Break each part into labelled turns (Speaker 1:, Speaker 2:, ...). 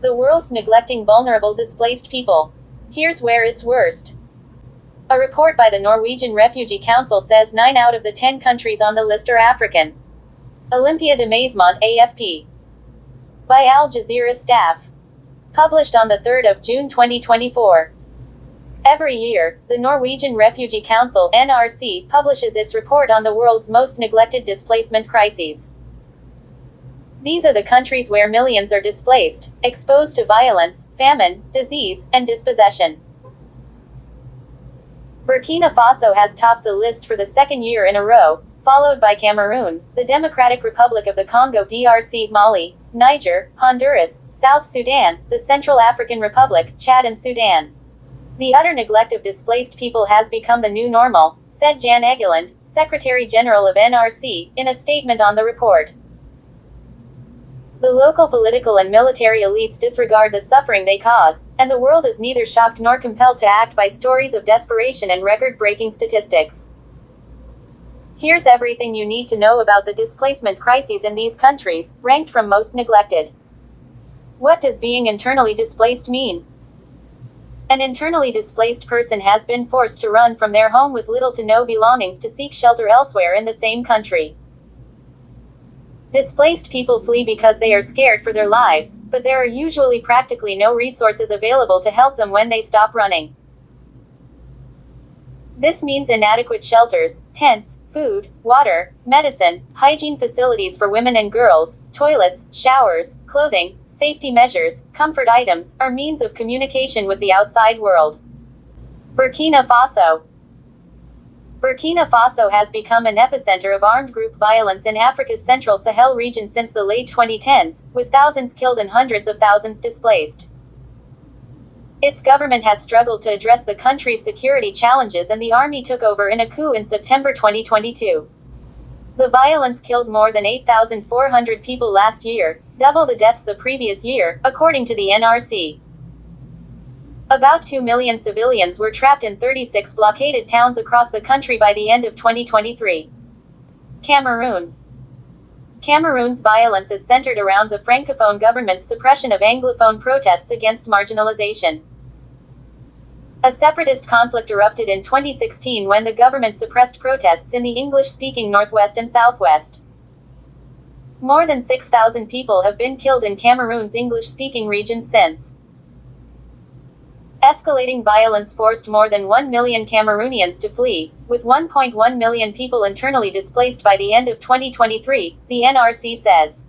Speaker 1: The world's neglecting vulnerable displaced people. Here's where it's worst. A report by the Norwegian Refugee Council says 9 out of the 10 countries on the list are African. Olympia de Maismont, AFP. By Al Jazeera staff. Published on the 3rd of June 2024. Every year, the Norwegian Refugee Council (NRC) publishes its report on the world's most neglected displacement crises. These are the countries where millions are displaced, exposed to violence, famine, disease, and dispossession. Burkina Faso has topped the list for the second year in a row, followed by Cameroon, the Democratic Republic of the Congo (DRC), Mali, Niger, Honduras, South Sudan, the Central African Republic, Chad and Sudan. The utter neglect of displaced people has become the new normal, said Jan Egeland, Secretary General of NRC, in a statement on the report. The local political and military elites disregard the suffering they cause, and the world is neither shocked nor compelled to act by stories of desperation and record-breaking statistics. Here's everything you need to know about the displacement crises in these countries, ranked from most neglected. What does being internally displaced mean? An internally displaced person has been forced to run from their home with little to no belongings to seek shelter elsewhere in the same country. Displaced people flee because they are scared for their lives, but there are usually practically no resources available to help them when they stop running. This means inadequate shelters, tents, food, water, medicine, hygiene facilities for women and girls, toilets, showers, clothing, safety measures, comfort items, or means of communication with the outside world. Burkina Faso. Burkina Faso has become an epicenter of armed group violence in Africa's central Sahel region since the late 2010s, with thousands killed and hundreds of thousands displaced. Its government has struggled to address the country's security challenges, and the army took over in a coup in September 2022. The violence killed more than 8,400 people last year, double the deaths the previous year, according to the NRC. About 2 million civilians were trapped in 36 blockaded towns across the country by the end of 2023. Cameroon. Cameroon's violence is centered around the Francophone government's suppression of Anglophone protests against marginalization. A separatist conflict erupted in 2016 when the government suppressed protests in the English-speaking Northwest and Southwest. More than 6,000 people have been killed in Cameroon's English-speaking region since. Escalating violence forced more than 1 million Cameroonians to flee, with 1.1 million people internally displaced by the end of 2023, the NRC says.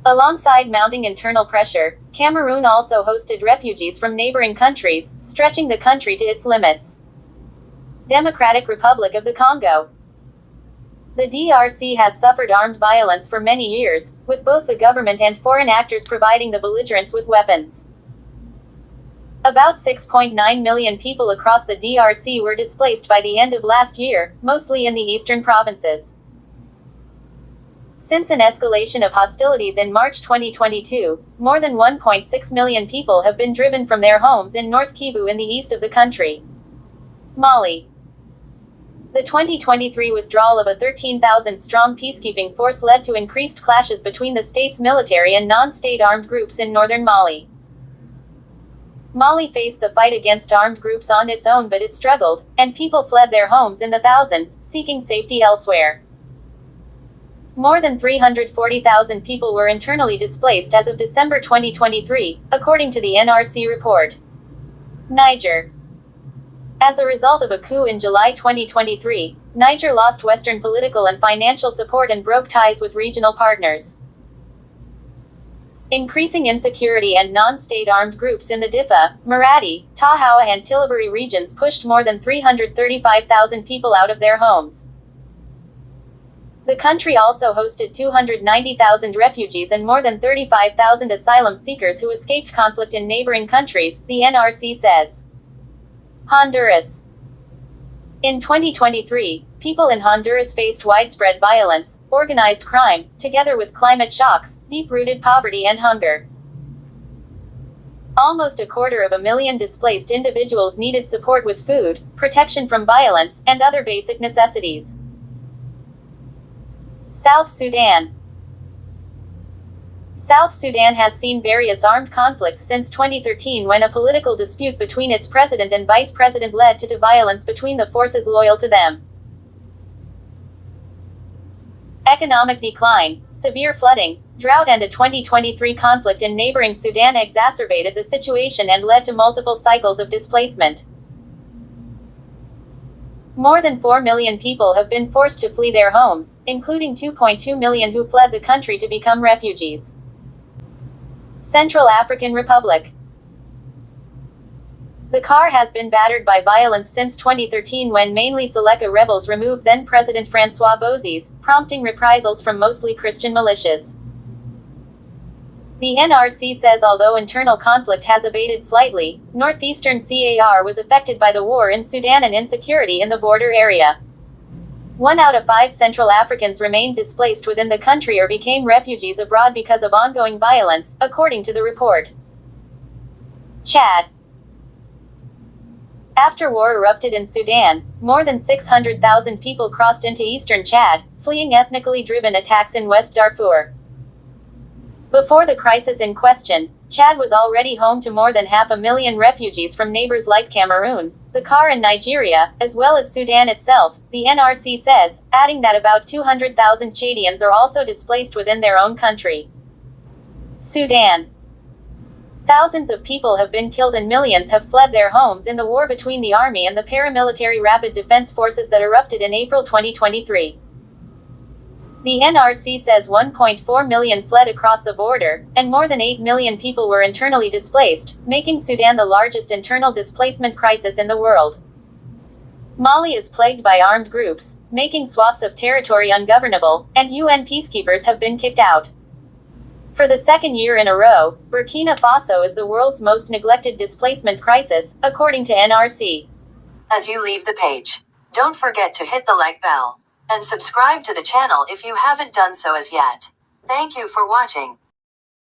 Speaker 1: Alongside mounting internal pressure, Cameroon also hosted refugees from neighboring countries, stretching the country to its limits. Democratic Republic of the Congo. The DRC has suffered armed violence for many years, with both the government and foreign actors providing the belligerents with weapons. About 6.9 million people across the DRC were displaced by the end of last year, mostly in the eastern provinces. Since an escalation of hostilities in March 2022, more than 1.6 million people have been driven from their homes in North Kivu in the east of the country. Mali. The 2023 withdrawal of a 13,000-strong peacekeeping force led to increased clashes between the state's military and non-state armed groups in northern Mali. Mali faced the fight against armed groups on its own, but it struggled, and people fled their homes in the thousands, seeking safety elsewhere. More than 340,000 people were internally displaced as of December 2023, according to the NRC report. Niger. As a result of a coup in July 2023, Niger lost Western political and financial support and broke ties with regional partners. Increasing insecurity and non-state armed groups in the Diffa, Maradi, Tahoua and Tillabéri regions pushed more than 335,000 people out of their homes. The country also hosted 290,000 refugees and more than 35,000 asylum seekers who escaped conflict in neighboring countries, the NRC says. Honduras. In 2023, people in Honduras faced widespread violence, organized crime, together with climate shocks, deep-rooted poverty and hunger. Almost 250,000 displaced individuals needed support with food, protection from violence, and other basic necessities. South Sudan. South Sudan has seen various armed conflicts since 2013 when a political dispute between its president and vice president led to violence between the forces loyal to them. Economic decline, severe flooding, drought and a 2023 conflict in neighboring Sudan exacerbated the situation and led to multiple cycles of displacement. More than 4 million people have been forced to flee their homes, including 2.2 million who fled the country to become refugees. Central African Republic. The CAR has been battered by violence since 2013 when mainly Seleka rebels removed then-President François Bozizé, prompting reprisals from mostly Christian militias. The NRC says although internal conflict has abated slightly, northeastern CAR was affected by the war in Sudan and insecurity in the border area. 1 out of 5 Central Africans remained displaced within the country or became refugees abroad because of ongoing violence, according to the report. Chad. After war erupted in Sudan, more than 600,000 people crossed into eastern Chad, fleeing ethnically driven attacks in West Darfur. Before the crisis in question, Chad was already home to more than 500,000 refugees from neighbors like Cameroon, the CAR and Nigeria, as well as Sudan itself, the NRC says, adding that about 200,000 Chadians are also displaced within their own country. Sudan. Thousands of people have been killed and millions have fled their homes in the war between the army and the paramilitary rapid defense forces that erupted in April 2023. The NRC says 1.4 million fled across the border, and more than 8 million people were internally displaced, making Sudan the largest internal displacement crisis in the world. Mali is plagued by armed groups, making swaths of territory ungovernable, and UN peacekeepers have been kicked out. For the second year in a row, Burkina Faso is the world's most neglected displacement crisis, according to NRC.
Speaker 2: As you leave the page, don't forget to hit the like bell and subscribe to the channel if you haven't done so as yet. Thank you for watching.